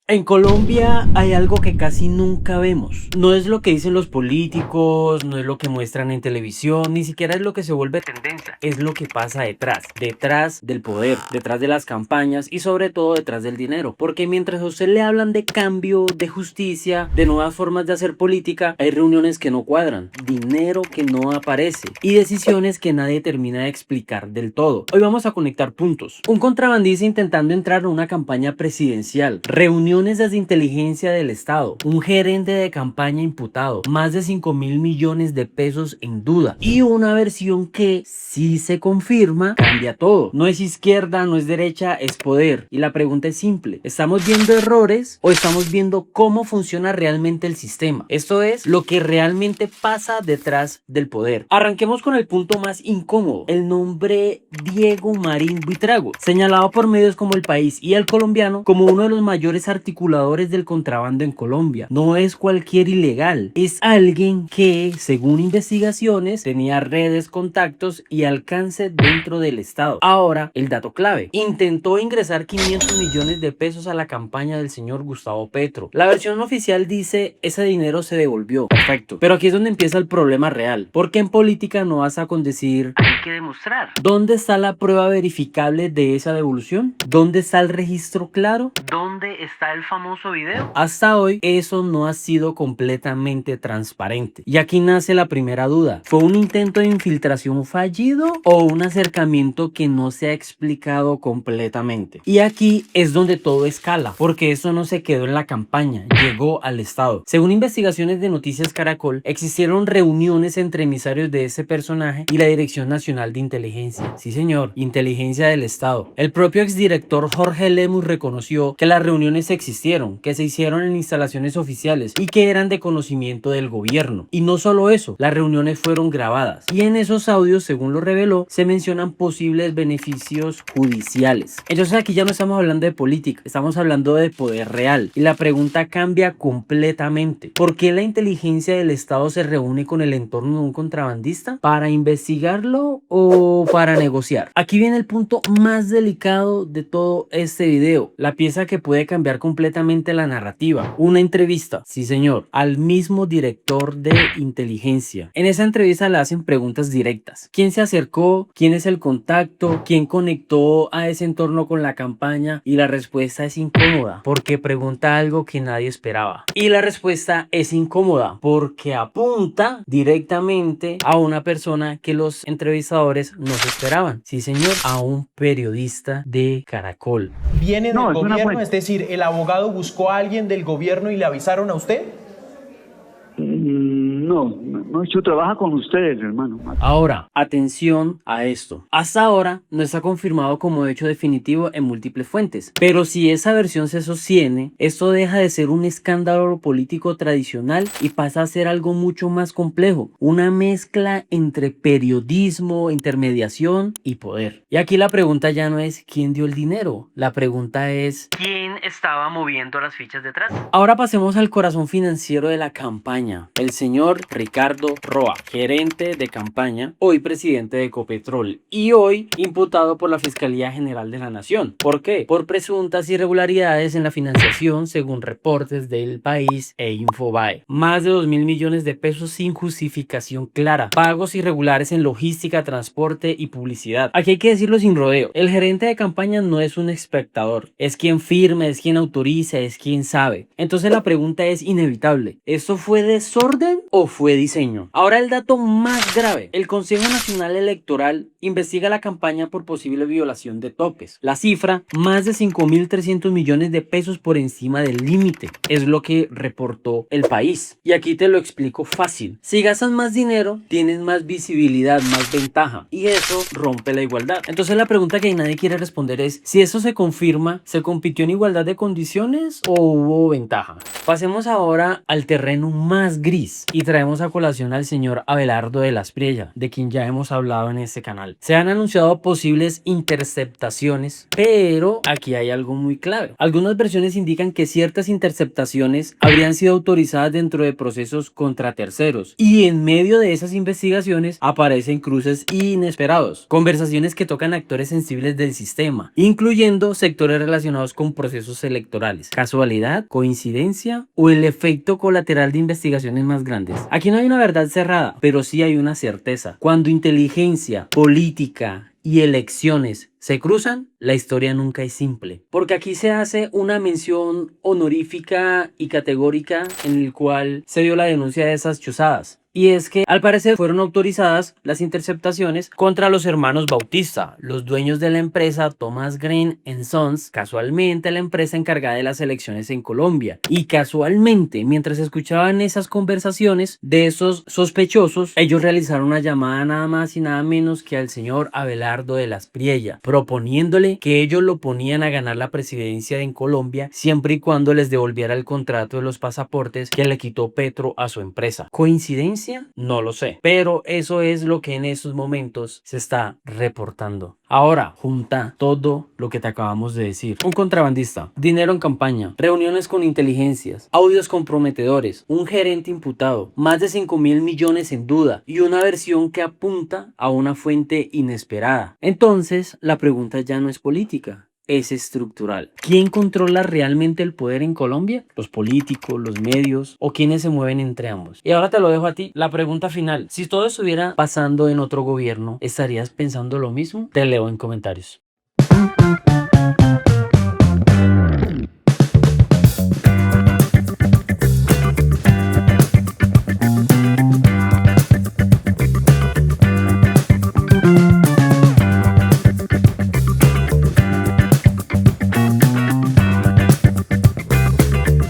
En Colombia hay algo que casi nunca vemos. No es lo que dicen los políticos, no es lo que muestran en televisión, ni siquiera es lo que se vuelve tendencia. Es lo que pasa detrás del poder, detrás de las campañas y sobre todo detrás del dinero. Porque mientras a usted le hablan de cambio, de justicia, de nuevas formas de hacer política, hay reuniones que no cuadran, dinero que no aparece y decisiones que nadie termina de explicar del todo. Hoy vamos a conectar puntos. Un contrabandista intentando entrar en una campaña presidencial, reuniones de inteligencia del Estado, un gerente de campaña imputado, más de 5.000 millones de pesos en duda y una versión que, si se confirma, cambia todo. No es izquierda, no es derecha, es poder. Y la pregunta es simple: ¿estamos viendo errores o estamos viendo cómo funciona realmente el sistema? Esto es lo que realmente pasa detrás del poder. Arranquemos con el punto más incómodo: el nombre Diego Marín Buitrago, señalado por medios como El País y El Colombiano como uno de los mayores articuladores del contrabando en Colombia. No es cualquier ilegal, es alguien que, según investigaciones, tenía redes, contactos y alcance dentro del Estado. Ahora, el dato clave: intentó ingresar 500 millones de pesos a la campaña del señor Gustavo Petro. La versión oficial dice ese dinero se devolvió. Perfecto. Pero aquí es donde empieza el problema real, porque en política no basta con decir hay que demostrar. ¿Dónde está la prueba verificable de esa devolución? ¿Dónde está el registro claro? ¿Dónde está el famoso video? Hasta hoy eso no ha sido completamente transparente. Y aquí nace la primera duda: ¿fue un intento de infiltración fallido o un acercamiento que no se ha explicado completamente? Y aquí es donde todo escala, porque eso no se quedó en la campaña, llegó al Estado. Según investigaciones de Noticias Caracol, existieron reuniones entre emisarios de ese personaje y la Dirección Nacional de Inteligencia. Sí, señor, inteligencia del Estado. El propio exdirector Jorge Lemus reconoció que las reuniones existieron, que se hicieron en instalaciones oficiales y que eran de conocimiento del gobierno. Y no solo eso, las reuniones fueron grabadas y en esos audios, según lo reveló, se mencionan posibles beneficios judiciales. Entonces aquí ya no estamos hablando de política, estamos hablando de poder real y la pregunta cambia completamente: ¿por qué la inteligencia del Estado se reúne con el entorno de un contrabandista? ¿Para investigarlo o para negociar? Aquí viene el punto más delicado de todo este video, la pieza que puede cambiar completamente la narrativa. Una entrevista, sí señor, al mismo director de inteligencia. En esa entrevista le hacen preguntas directas: ¿quién se acercó? ¿Quién es el contacto? ¿Quién conectó a ese entorno con la campaña? Y la respuesta es incómoda, porque pregunta algo que nadie esperaba. Y la respuesta es incómoda porque apunta directamente a una persona que los entrevistadores no se esperaban. Sí señor, a un periodista de Caracol. ¿Viene del gobierno? Es decir, ¿el abogado buscó a alguien del gobierno y le avisaron a usted? No, yo trabajo con ustedes, hermano. Ahora, atención a esto. Hasta ahora no está confirmado como hecho definitivo en múltiples fuentes, pero si esa versión se sostiene, esto deja de ser un escándalo político tradicional y pasa a ser algo mucho más complejo, una mezcla entre periodismo, intermediación y poder. Y aquí la pregunta ya no es quién dio el dinero, la pregunta es quién estaba moviendo las fichas detrás. Ahora pasemos al corazón financiero de la campaña: el señor Ricardo Roa, gerente de campaña, hoy presidente de Ecopetrol y hoy imputado por la Fiscalía General de la Nación. ¿Por qué? Por presuntas irregularidades en la financiación, según reportes del País e Infobae. Más de 2.000 millones de pesos sin justificación clara, pagos irregulares en logística, transporte y publicidad. Aquí hay que decirlo sin rodeo: el gerente de campaña no es un espectador, es quien firma, es quien autoriza, es quien sabe. Entonces la pregunta es inevitable: ¿esto fue desorden o fue diseño? Ahora el dato más grave: el Consejo Nacional Electoral investiga la campaña por posible violación de topes. La cifra: más de 5.300 millones de pesos por encima del límite, es lo que reportó El País. Y aquí te lo explico fácil: si gastas más dinero, tienes más visibilidad, más ventaja, y eso rompe la igualdad. Entonces la pregunta que nadie quiere responder es: si eso se confirma, ¿se compitió en igualdad de condiciones o hubo ventaja? Pasemos ahora al terreno más gris y traemos a colación al señor Abelardo de las Priella, de quien ya hemos hablado en este canal. Se han anunciado posibles interceptaciones, pero aquí hay algo muy clave. Algunas versiones indican que ciertas interceptaciones habrían sido autorizadas dentro de procesos contra terceros, y en medio de esas investigaciones aparecen cruces inesperados, conversaciones que tocan actores sensibles del sistema, incluyendo sectores relacionados con procesos electorales. ¿Casualidad? ¿Coincidencia? ¿O el efecto colateral de investigaciones más grandes? Aquí no hay una verdad cerrada, pero sí hay una certeza. Cuando inteligencia, política y elecciones se cruzan, la historia nunca es simple. Porque aquí se hace una mención honorífica y categórica en el cual se dio la denuncia de esas chuzadas. Y es que al parecer fueron autorizadas las interceptaciones contra los hermanos Bautista, los dueños de la empresa Thomas Green Sons, casualmente la empresa encargada de las elecciones en Colombia. Y casualmente, mientras escuchaban esas conversaciones de esos sospechosos, ellos realizaron una llamada nada más y nada menos que al señor Abelardo de las Priella, proponiéndole que ellos lo ponían a ganar la presidencia en Colombia siempre y cuando les devolviera el contrato de los pasaportes que le quitó Petro a su empresa. ¿Coincidencia? No lo sé, pero eso es lo que en estos momentos se está reportando. Ahora, junta todo lo que te acabamos de decir. Un contrabandista, dinero en campaña, reuniones con inteligencias, audios comprometedores, un gerente imputado, más de 5.000 millones en duda y una versión que apunta a una fuente inesperada. Entonces, la pregunta ya no es política. Es estructural. ¿Quién controla realmente el poder en Colombia? ¿Los políticos, los medios o quienes se mueven entre ambos? Y ahora te lo dejo a ti. La pregunta final. Si todo estuviera pasando en otro gobierno, ¿estarías pensando lo mismo? Te leo en comentarios.